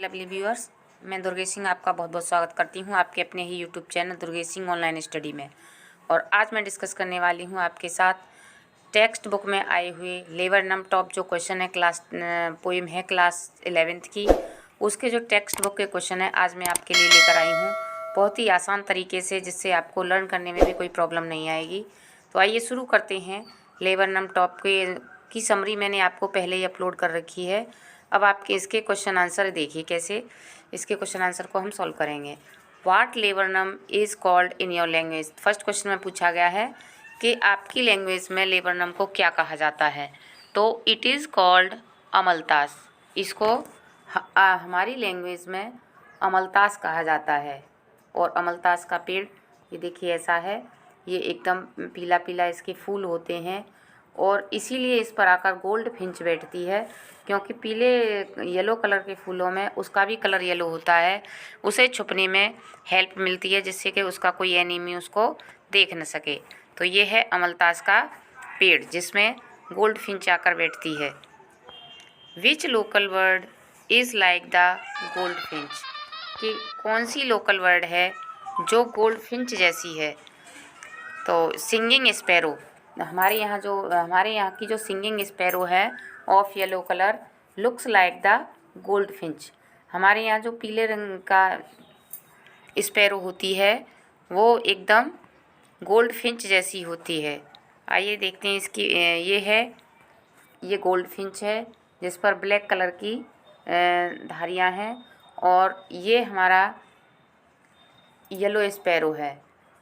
Lovely viewers, मैं दुर्गेश सिंह आपका बहुत बहुत स्वागत करती हूं आपके अपने ही YouTube channel Durgesh Singh online study में। और आज मैं डिस्कस करने वाली हूं आपके साथ टेक्स्ट बुक में आए हुए लेबरनम टॉप जो क्वेश्चन है पोइम है क्लास 11th की, उसके जो टेक्स्ट बुक के क्वेश्चन है आज मैं आपके लिए लेकर आई हूँ बहुत ही आसान तरीके से, जिससे आपको लर्न करने में भी कोई प्रॉब्लम नहीं आएगी। तो आइए शुरू करते हैं। लेबरनम टॉप की समरी मैंने आपको पहले ही अपलोड कर रखी है। अब आपके इसके क्वेश्चन आंसर देखिए कैसे इसके क्वेश्चन आंसर को हम सॉल्व करेंगे। What laburnum is called in your language. First question में पूछा गया है कि आपकी लैंग्वेज में लेबरनम को क्या कहा जाता है। तो इट इज़ कॉल्ड अमलतास। इसको हमारी लैंग्वेज में अमलतास कहा जाता है। और अमलतास का पेड़ ये देखिए ऐसा है, ये एकदम पीला पीला इसके फूल होते हैं और इसीलिए इस पर आकर गोल्ड फिंच बैठती है, क्योंकि पीले येलो कलर के फूलों में उसका भी कलर येलो होता है, उसे छुपने में हेल्प मिलती है, जिससे कि उसका कोई एनिमी उसको देख न सके। तो ये है अमलतास का पेड़ जिसमें गोल्ड फिंच आकर बैठती है। Which local word is like the gold finch. कि कौन सी लोकल वर्ड है जो गोल्ड फिंच जैसी है। तो सिंगिंग स्पैरो। हमारे यहाँ की जो सिंगिंग स्पैरो है of yellow colour looks like the gold Finch. हमारे यहाँ जो पीले रंग का स्पैरो होती है वो एकदम गोल्ड फिंच जैसी होती है। आइए देखते हैं इसकी ये गोल्ड फिंच है जिस पर ब्लैक कलर की धारियाँ हैं, और ये हमारा येलो स्पैरो है।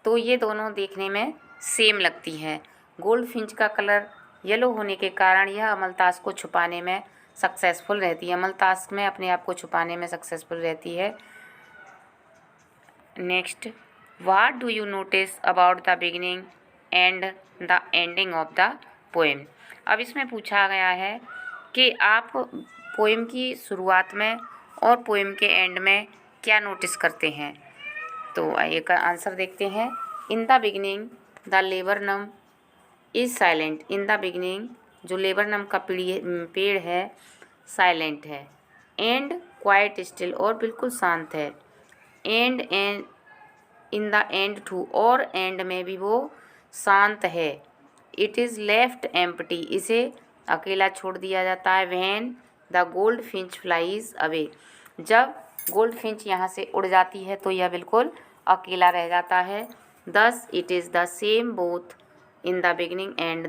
तो ये दोनों देखने में सेम लगती हैं। गोल्ड फिंच का कलर येलो होने के कारण यह अमलतास को छुपाने में सक्सेसफुल रहती है, अमलतास में अपने आप को छुपाने में सक्सेसफुल रहती है। Next, what do you notice about the beginning and the ending of the poem. अब इसमें पूछा गया है कि आप पोएम की शुरुआत में और पोएम के एंड में क्या नोटिस करते हैं। तो आइए का आंसर देखते हैं। In the beginning the laburnum is silent. In the beginning जो लेबरनम का पेड़ है साइलेंट है। एंड क्वाइट स्टिल और बिल्कुल शांत है। And in the end too और एंड में भी वो शांत है। इट इज़ लेफ्ट एम्प्टी इसे अकेला छोड़ दिया जाता है। When the gold Finch flies away जब गोल्ड फिंच यहाँ से उड़ जाती है तो यह बिल्कुल अकेला रह जाता है। Thus it is the same both in the beginning and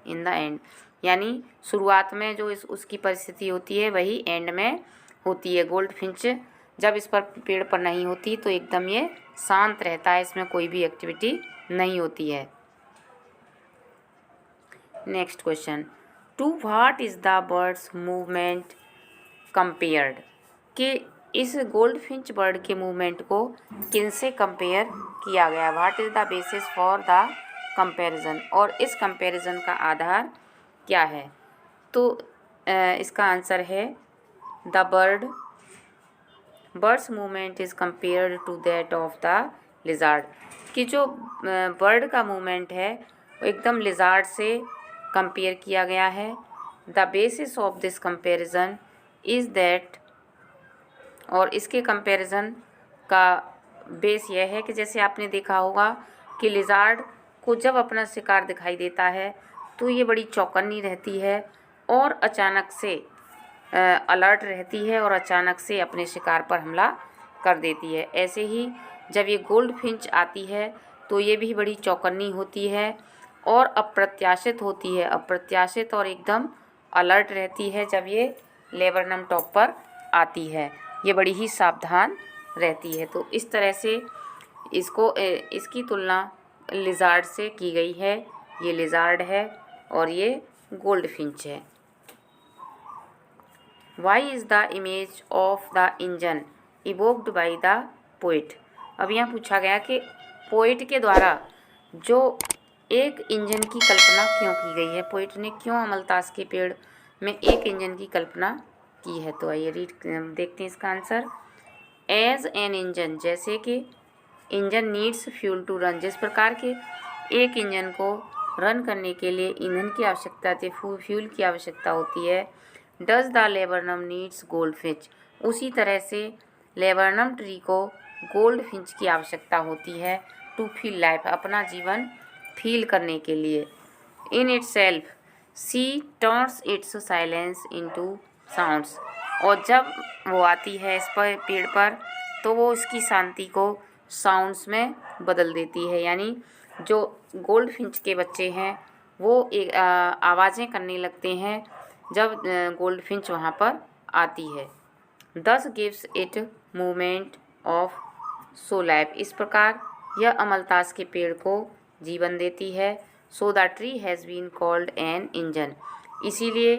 in the and. यानी शुरुआत में जो उसकी परिस्थिति होती है वही एंड में होती है। गोल्ड फिंच जब इस पर पेड़ पर नहीं होती तो एकदम ये शांत रहता है, इसमें कोई भी एक्टिविटी नहीं होती है। Next question, to what is the bird's movement compared. कि इस गोल्ड फिंच बर्ड के मूवमेंट को किनसे कंपेयर किया गया। What is the basis for the comparison और इस कंपैरिजन का आधार क्या है। तो इसका आंसर है the bird's movement is compared to that of the lizard. कि जो बर्ड का मूवमेंट है वो एकदम लिजार्ड से कंपेयर किया गया है। The basis of this comparison is that और इसके कंपैरिजन का बेस यह है कि जैसे आपने देखा होगा कि लिजार्ड को जब अपना शिकार दिखाई देता है तो ये बड़ी चौकन्नी रहती है और अचानक से अलर्ट रहती है और अचानक से अपने शिकार पर हमला कर देती है। ऐसे ही जब ये गोल्ड फिंच आती है तो ये भी बड़ी चौकन्नी होती है और अप्रत्याशित होती है, अप्रत्याशित और एकदम अलर्ट रहती है। जब ये लेबरनम टॉप पर आती है ये बड़ी ही सावधान रहती है। तो इस तरह से इसकी तुलना लिजार्ड से की गई है। ये लिजार्ड है और ये गोल्ड फिंच है। Why is the image of the engine evoked by the poet. अब यहाँ पूछा गया कि पोइट के द्वारा जो एक इंजन की कल्पना क्यों की गई है। पोइट ने क्यों अमलतास के पेड़ में एक इंजन की कल्पना की है। तो आइए देखते हैं इसका आंसर। एज एन इंजन जैसे कि engine needs fuel to run. जिस प्रकार के एक इंजन को रन करने के लिए ईंधन की आवश्यकता होती है, फ्यूल की आवश्यकता होती है। Does the laburnum needs gold Finch उसी तरह से लेबरनम ट्री को गोल्ड फिंच की आवश्यकता होती है टू फील लाइफ, अपना जीवन फील करने के लिए। In itself sea turns its silence into sounds, और जब वो आती है इस पर पेड़ पर तो वो इसकी शांति को साउंड्स में बदल देती है। यानी जो गोल्ड फिंच के बच्चे हैं वो एक आवाज़ें करने लगते हैं जब गोल्ड फिंच वहाँ पर आती है। दस gives it movement of so life, इस प्रकार यह अमलतास के पेड़ को जीवन देती है। So the tree has been called an engine, इसीलिए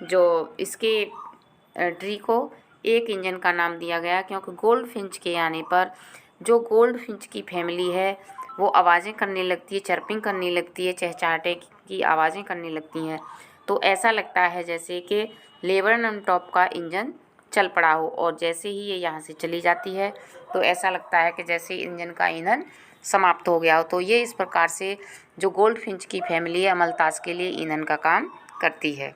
जो इसके ट्री को एक इंजन का नाम दिया गया, क्योंकि गोल्ड फिंच के आने पर जो गोल्ड फिंच की फैमिली है वो आवाज़ें करने लगती है, चर्पिंग करने लगती है, चहचहाटे की आवाज़ें करने लगती हैं। तो ऐसा लगता है जैसे कि लेबरनम टॉप का इंजन चल पड़ा हो, और जैसे ही ये यहाँ से चली जाती है तो ऐसा लगता है कि जैसे इंजन का ईंधन समाप्त हो गया हो। तो ये इस प्रकार से जो गोल्ड फिंच की फैमिली है अमलतास के लिए ईंधन का काम करती है।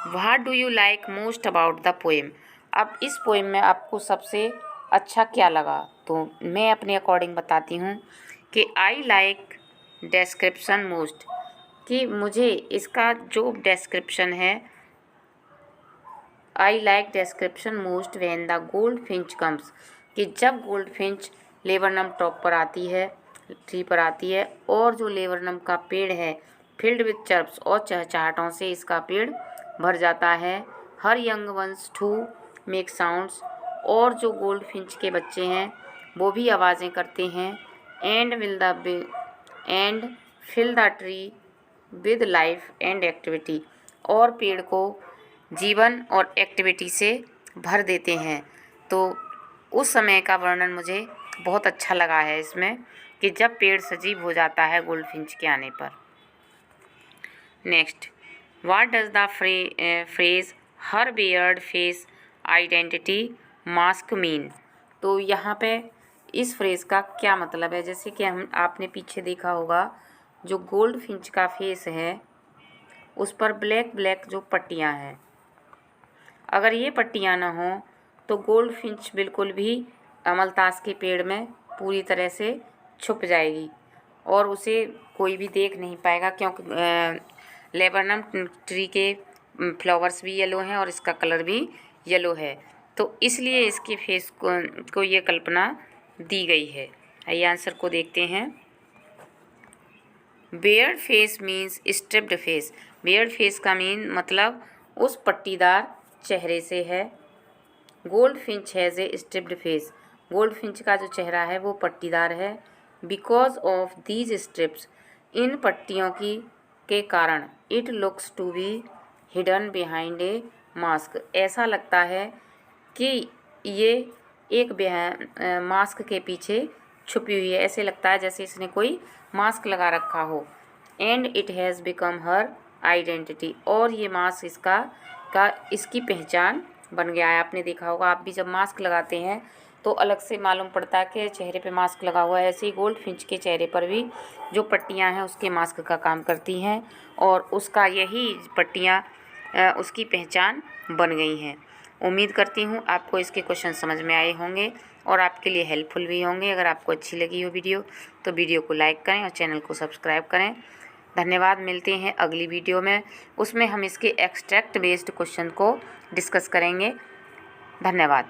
What do you like most about the poem, अब इस पोएम में आपको सबसे अच्छा क्या लगा, तो मैं अपने अकॉर्डिंग बताती हूँ कि आई लाइक डिस्क्रिप्शन मोस्ट, कि मुझे इसका जो डिस्क्रिप्शन है, I like description most when the gold Finch comes, कि जब गोल्ड फिंच लेबरनम टॉप पर आती है, ट्री पर आती है, और जो लेबरनम का पेड़ है फिल्ड विथ चर्प्स, और चहचहाटों से इसका पेड़ भर जाता है। हर young ones to make sounds, और जो गोल्ड फिंच के बच्चे हैं वो भी आवाज़ें करते हैं। And fill the tree with life and activity, और पेड़ को जीवन और एक्टिविटी से भर देते हैं। तो उस समय का वर्णन मुझे बहुत अच्छा लगा है इसमें, कि जब पेड़ सजीव हो जाता है गोल्ड फिंच के आने पर। Next, what does the phrase her beard face identity mask mean, तो यहाँ पे इस फ्रेज़ का क्या मतलब है। जैसे कि आपने पीछे देखा होगा जो गोल्ड फिंच का फेस है उस पर ब्लैक ब्लैक जो पट्टियाँ हैं, अगर ये पट्टियाँ ना हो तो गोल्ड फिंच बिल्कुल भी अमलतास के पेड़ में पूरी तरह से छुप जाएगी और उसे कोई भी देख नहीं पाएगा, क्योंकि लेबरनम ट्री के फ्लावर्स भी येलो हैं और इसका कलर भी येलो है। तो इसलिए इसके फेस को ये कल्पना दी गई है। आइए आंसर को देखते हैं। Barred face means striped face, barred face का मीन मतलब उस पट्टीदार चेहरे से है। Gold finch has a striped face, gold finch का जो चेहरा है वो पट्टीदार है। बिकॉज ऑफ दीज स्ट्रिप्स, इन पट्टियों के कारण it looks to be hidden behind a mask, ऐसा लगता है कि ये एक मास्क के पीछे छुपी हुई है, ऐसे लगता है जैसे इसने कोई मास्क लगा रखा हो। And it has become her identity, और ये मास्क इसकी पहचान बन गया है। आपने देखा होगा, आप भी जब मास्क लगाते हैं तो अलग से मालूम पड़ता है कि चेहरे पे मास्क लगा हुआ है। ऐसे ही गोल्ड फिंच के चेहरे पर भी जो पट्टियां हैं उसके मास्क का काम करती हैं, और उसका यही पट्टियां उसकी पहचान बन गई हैं। उम्मीद करती हूँ आपको इसके क्वेश्चन समझ में आए होंगे और आपके लिए हेल्पफुल भी होंगे। अगर आपको अच्छी लगी हो वीडियो तो वीडियो को लाइक करें और चैनल को सब्सक्राइब करें। धन्यवाद। मिलते हैं अगली वीडियो में, उसमें हम इसके एक्सट्रैक्ट बेस्ड क्वेश्चन को डिस्कस करेंगे। धन्यवाद।